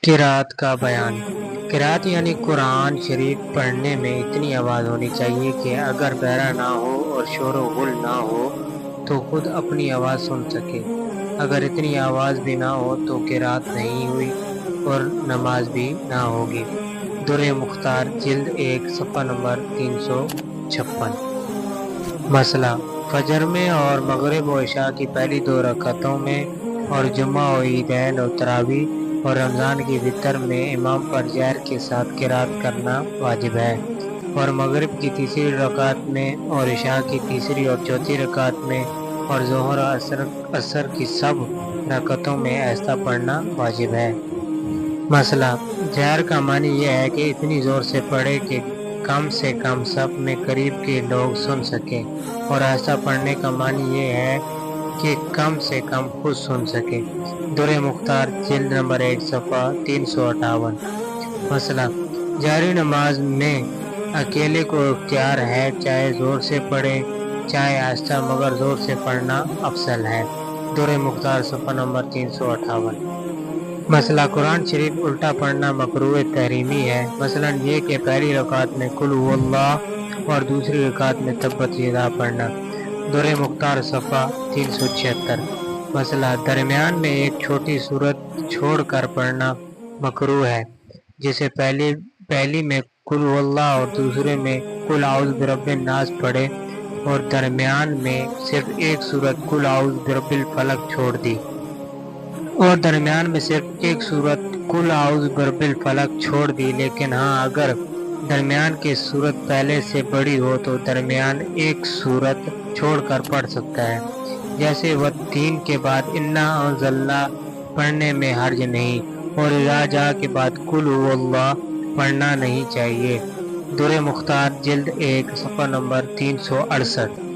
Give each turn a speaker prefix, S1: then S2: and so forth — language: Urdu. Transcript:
S1: قرأت کا بیان۔ قرأت یعنی قرآن شریف پڑھنے میں اتنی آواز ہونی چاہیے کہ اگر بہرا نہ ہو اور شور و غل نہ ہو تو خود اپنی آواز سن سکے۔ اگر اتنی آواز بھی نہ ہو تو قرأت نہیں ہوئی اور نماز بھی نہ ہوگی۔ در مختار جلد 1 صفحہ نمبر 356۔ مسئلہ: فجر میں اور مغرب و عشاء کی پہلی 2 رکعتوں میں اور جمعہ و عیدین و تراویح اور رمضان کی وتر میں امام پر جہر کے ساتھ قرأت کرنا واجب ہے، اور مغرب کی تیسری رکعت میں اور عشاء کی تیسری اور چوتھی رکعت میں اور ظہر و عصر کی سب رکعتوں میں ایسا پڑھنا واجب ہے۔ مسئلہ: جہر کا معنی یہ ہے کہ اتنی زور سے پڑھے کہ کم سے کم صف میں قریب کے لوگ سن سکیں، اور ایسا پڑھنے کا معنی یہ ہے کہ کم سے کم خود سن سکے۔ در مختار جلد نمبر 1 صفحہ 358۔ مسئلہ: جہری نماز میں اکیلے کو اختیار ہے، چاہے زور سے پڑھے چاہے آہستہ، مگر زور سے پڑھنا افضل ہے۔ در مختار صفحہ نمبر 358۔ مسئلہ: قرآن شریف الٹا پڑھنا مکروہ تحریمی ہے، مثلا یہ کہ پہلی رکعت میں قل هو اللہ اور دوسری رکعت میں تبت یدا پڑھنا۔ در مختار صفحہ 376۔ مسئلہ: درمیان میں ایک چھوٹی سورت چھوڑ کر پڑھنا مکروہ ہے، جسے پہلی میں قل هو اللہ اور دوسرے میں قل اعوذ برب الناس پڑھے اور درمیان میں صرف ایک سورت قل اعوذ برب الفلق چھوڑ دی، لیکن ہاں اگر درمیان کی صورت پہلے سے بڑی ہو تو درمیان ایک سورت چھوڑ کر پڑھ سکتا ہے، جیسے والتین کے بعد انا انزلنا پڑھنے میں حرج نہیں، اور اذا جاء کے بعد قل هو اللہ پڑھنا نہیں چاہیے۔ در مختار جلد 1 صفحہ نمبر 368۔